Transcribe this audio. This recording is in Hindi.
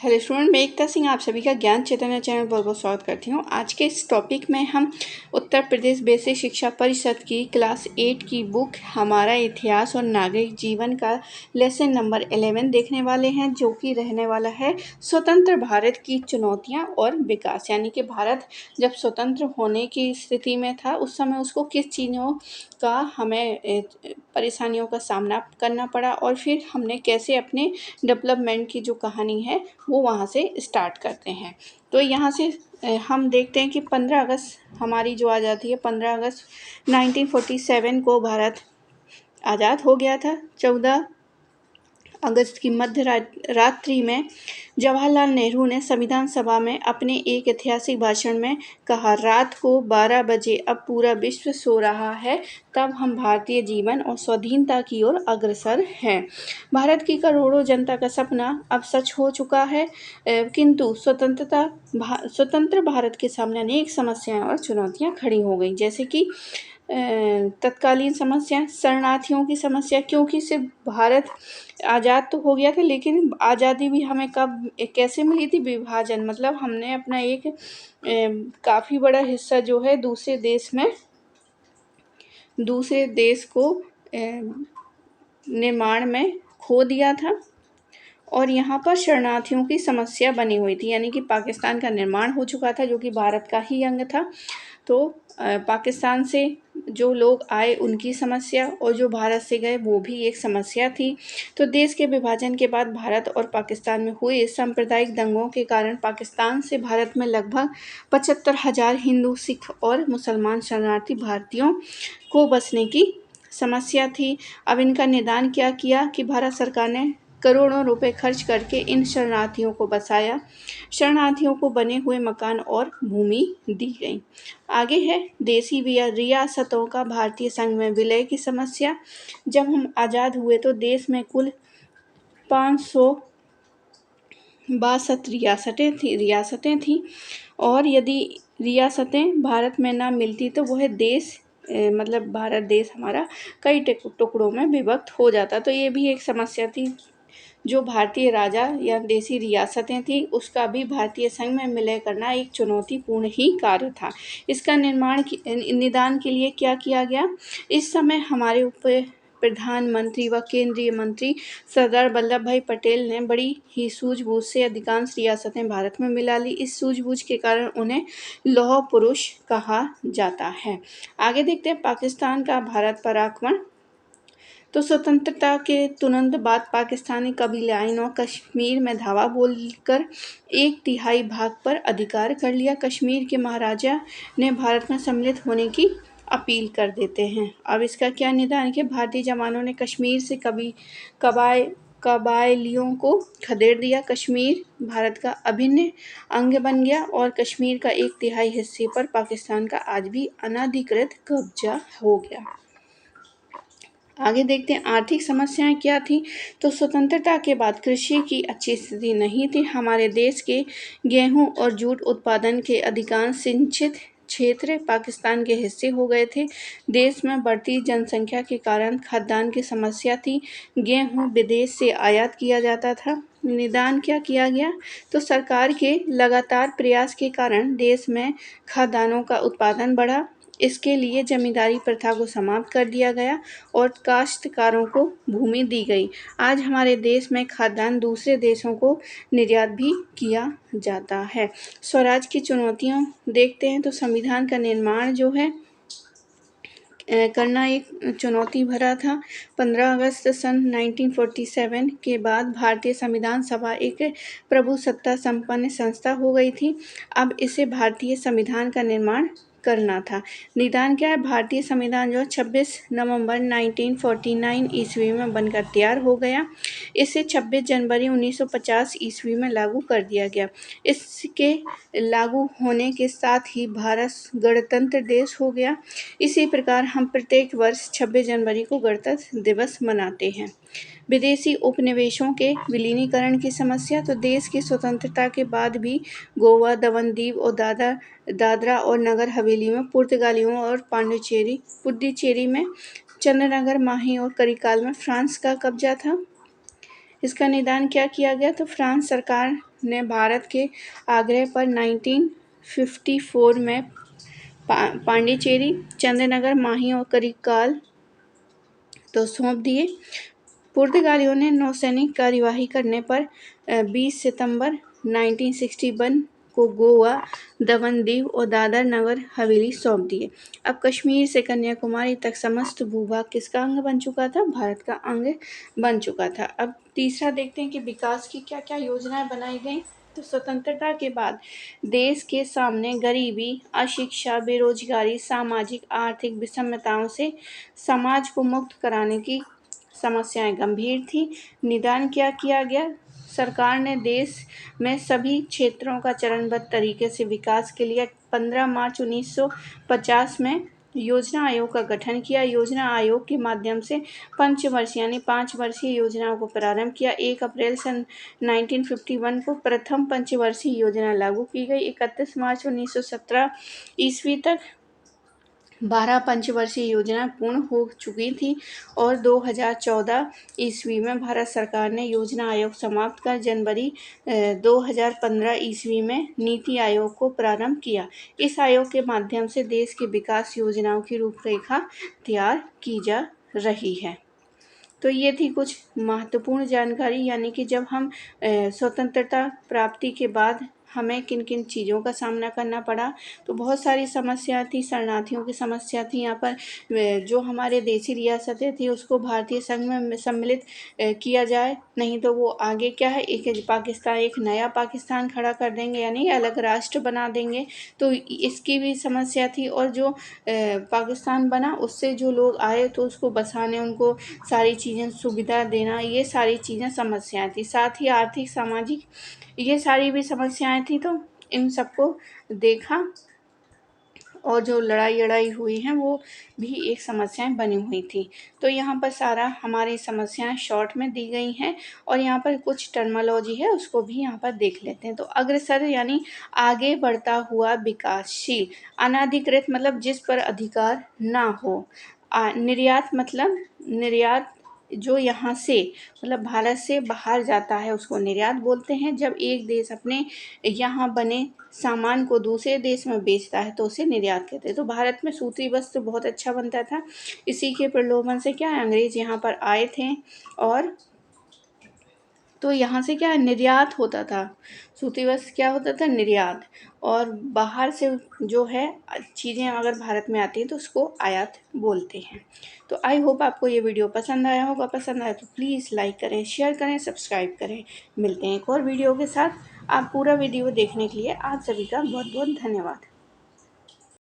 हेलो स्टूडेंट, मैं एकता सिंह आप सभी का ज्ञान चैतन्य चैनल पर बहुत बहुत स्वागत करती हूँ। आज के इस टॉपिक में हम उत्तर प्रदेश बेसिक शिक्षा परिषद की क्लास 8 की बुक हमारा इतिहास और नागरिक जीवन का लेसन नंबर 11 देखने वाले हैं, जो कि रहने वाला है स्वतंत्र भारत की चुनौतियाँ और विकास। यानी कि भारत जब स्वतंत्र होने की स्थिति में था उस समय उसको किस चीज़ों का हमें परेशानियों का सामना करना पड़ा और फिर हमने कैसे अपने डेवलपमेंट की जो कहानी है वो वहाँ से स्टार्ट करते हैं। तो यहाँ से हम देखते हैं कि 15 अगस्त हमारी जो आज़ादी है, 15 अगस्त 1947 को भारत आज़ाद हो गया था। 14 अगस्त की मध्य रात्रि में जवाहरलाल नेहरू ने संविधान सभा में अपने एक ऐतिहासिक भाषण में कहा, रात को 12 बजे अब पूरा विश्व सो रहा है, तब हम भारतीय जीवन और स्वाधीनता की ओर अग्रसर हैं। भारत की करोड़ों जनता का सपना अब सच हो चुका है, किंतु स्वतंत्र भारत के सामने अनेक समस्याएं और चुनौतियां खड़ी हो गई, जैसे कि तत्कालीन समस्या शरणार्थियों की समस्या, क्योंकि सिर्फ भारत आज़ाद तो हो गया था लेकिन आज़ादी भी हमें कब कैसे मिली थी? विभाजन, मतलब हमने अपना एक काफ़ी बड़ा हिस्सा जो है दूसरे देश को निर्माण में खो दिया था। और यहाँ पर शरणार्थियों की समस्या बनी हुई थी, यानी कि पाकिस्तान का निर्माण हो चुका था जो कि भारत का ही अंग था। तो पाकिस्तान से जो लोग आए उनकी समस्या और जो भारत से गए वो भी एक समस्या थी। तो देश के विभाजन के बाद भारत और पाकिस्तान में हुए सांप्रदायिक दंगों के कारण पाकिस्तान से भारत में लगभग 75,000 हिंदू, सिख और मुसलमान शरणार्थी भारतीयों को बसने की समस्या थी। अब इनका निदान क्या किया कि भारत सरकार ने करोड़ों रुपए खर्च करके इन शरणार्थियों को बसाया। शरणार्थियों को बने हुए मकान और भूमि दी गई। आगे है देसी रियासतों का भारतीय संघ में विलय की समस्या। जब हम आज़ाद हुए तो देश में कुल 562 रियासतें थीं और यदि रियासतें भारत में ना मिलती तो वह देश मतलब भारत देश हमारा कई टुकड़ों में विभक्त हो जाता। तो ये भी एक समस्या थी। जो भारतीय राजा या देसी रियासतें थीं उसका भी भारतीय संघ में विलय करना एक चुनौतीपूर्ण ही कार्य था। इसका निदान के लिए क्या किया गया? इस समय हमारे प्रधानमंत्री व केंद्रीय मंत्री सरदार वल्लभ भाई पटेल ने बड़ी ही सूझबूझ से अधिकांश रियासतें भारत में मिला ली। इस सूझबूझ के कारण उन्हें लौह पुरुष कहा जाता है। आगे देखते हैं पाकिस्तान का भारत पर आक्रमण। तो स्वतंत्रता के तुरंत बाद पाकिस्तानी कबीलाइन और कश्मीर में धावा बोलकर 1/3 भाग पर अधिकार कर लिया। कश्मीर के महाराजा ने भारत में सम्मिलित होने की अपील कर देते हैं। अब इसका क्या निदान कि भारतीय जवानों ने कश्मीर से कबायलियों को खदेड़ दिया। कश्मीर भारत का अभिन्न अंग बन गया और कश्मीर का 1/3 हिस्से पर पाकिस्तान का आज भी अनधिकृत कब्जा हो गया। आगे देखते हैं आर्थिक समस्याएं क्या थी। तो स्वतंत्रता के बाद कृषि की अच्छी स्थिति नहीं थी। हमारे देश के गेहूं और जूट उत्पादन के अधिकांश सिंचित क्षेत्र पाकिस्तान के हिस्से हो गए थे। देश में बढ़ती जनसंख्या के कारण खाद्यान्न की समस्या थी। गेहूं विदेश से आयात किया जाता था। निदान क्या किया गया? तो सरकार के लगातार प्रयास के कारण देश में खाद्यान्नों का उत्पादन बढ़ा। इसके लिए जमींदारी प्रथा को समाप्त कर दिया गया और काश्तकारों को भूमि दी गई। आज हमारे देश में खाद्यान्न दूसरे देशों को निर्यात भी किया जाता है। स्वराज की चुनौतियां देखते हैं। तो संविधान का निर्माण जो है करना एक चुनौती भरा था। 15 अगस्त सन 1947 के बाद भारतीय संविधान सभा एक प्रभुसत्ता संपन्न संस्था हो गई थी। अब इसे भारतीय संविधान का निर्माण करना था। निदान क्या है? भारतीय संविधान जो 26 नवंबर 1949 ईस्वी में बनकर तैयार हो गया। इसे 26 जनवरी 1950 ईस्वी में लागू कर दिया गया। इसके लागू होने के साथ ही भारत गणतंत्र देश हो गया। इसी प्रकार हम प्रत्येक वर्ष 26 जनवरी को गणतंत्र दिवस मनाते हैं। विदेशी उपनिवेशों के विलीनीकरण की समस्या। तो देश की स्वतंत्रता के बाद भी गोवा, दमन दीव और दादरा और नगर हवेली में पुर्तगालियों और पुडुचेरी में चंद्रनगर, माही और करिकाल में फ्रांस का कब्जा था। इसका निदान क्या किया गया? तो फ्रांस सरकार ने भारत के आग्रह पर 1954 में पांडिचेरी, चंद्रनगर, माही और करिक्काल तो सौंप दिए। पुर्तगालियों ने नौसैनिक कार्यवाही करने पर 20 सितंबर 1961 को गोवा, दमन दीव और दादर नगर हवेली सौंप दिए। अब कश्मीर से कन्याकुमारी तक समस्त भूभाग किसका अंग बन चुका था? भारत का अंग बन चुका था। अब तीसरा देखते हैं कि विकास की क्या क्या योजनाएं बनाई गई। तो स्वतंत्रता के बाद देश के सामने गरीबी, अशिक्षा, बेरोजगारी, सामाजिक आर्थिक विषमताओं से समाज को मुक्त कराने की समस्याएं गंभीर थी। निदान क्या किया गया? सरकार ने देश में सभी क्षेत्रों का चरणबद्ध तरीके से विकास के लिए 15 मार्च 1950 में योजना आयोग का गठन किया। योजना आयोग के माध्यम से पंचवर्षीय यानी 5 वर्षीय योजनाओं को प्रारंभ किया। 1 अप्रैल सन 1951 को प्रथम पंचवर्षीय योजना लागू की गई। 31 मार्च 1917 ईस्वी तक 12 पंचवर्षीय योजना पूर्ण हो चुकी थी और 2014 ईस्वी में भारत सरकार ने योजना आयोग समाप्त कर जनवरी 2015 ईस्वी में नीति आयोग को प्रारंभ किया। इस आयोग के माध्यम से देश की विकास योजनाओं की रूपरेखा तैयार की जा रही है। तो ये थी कुछ महत्वपूर्ण जानकारी, यानी कि जब हम स्वतंत्रता प्राप्ति के बाद हमें किन किन चीज़ों का सामना करना पड़ा। तो बहुत सारी समस्या थी, शरणार्थियों की समस्या थी। यहाँ पर जो हमारे देशी रियासतें थी उसको भारतीय संघ में सम्मिलित किया जाए, नहीं तो वो आगे क्या है, एक नया पाकिस्तान खड़ा कर देंगे, यानी अलग राष्ट्र बना देंगे। तो इसकी भी समस्या थी। और जो पाकिस्तान बना उससे जो लोग आए तो उसको बसाने, उनको सारी चीज़ें सुविधा देना, ये सारी चीज़ें समस्याएं थी। साथ ही आर्थिक, सामाजिक, ये सारी भी समस्याएं थी। तो इन सबको देखा और जो लड़ाई हुई हैं वो भी एक समस्याएं बनी हुई थी। तो यहाँ पर सारा हमारी समस्याएं शॉर्ट में दी गई हैं और यहाँ पर कुछ टर्मिनोलॉजी है उसको भी यहाँ पर देख लेते हैं। तो अग्रसर यानी आगे बढ़ता हुआ, विकासशील। अनाधिकृत मतलब जिस पर अधिकार ना हो। निर्यात मतलब निर्यात जो यहाँ से मतलब भारत से बाहर जाता है उसको निर्यात बोलते हैं। जब एक देश अपने यहाँ बने सामान को दूसरे देश में बेचता है तो उसे निर्यात कहते हैं। तो भारत में सूती वस्त्र बहुत अच्छा बनता था। इसी के प्रलोभन से क्या है, अंग्रेज यहाँ पर आए थे और तो यहाँ से क्या है, निर्यात होता था। सूती वस्त्र क्या होता था, निर्यात। और बाहर से जो है चीज़ें अगर भारत में आती हैं तो उसको आयात बोलते हैं। तो आई होप आपको ये वीडियो पसंद आया होगा। पसंद आया तो प्लीज़ लाइक करें, शेयर करें, सब्सक्राइब करें। मिलते हैं एक और वीडियो के साथ। आप पूरा वीडियो देखने के लिए आप सभी का बहुत बहुत धन्यवाद।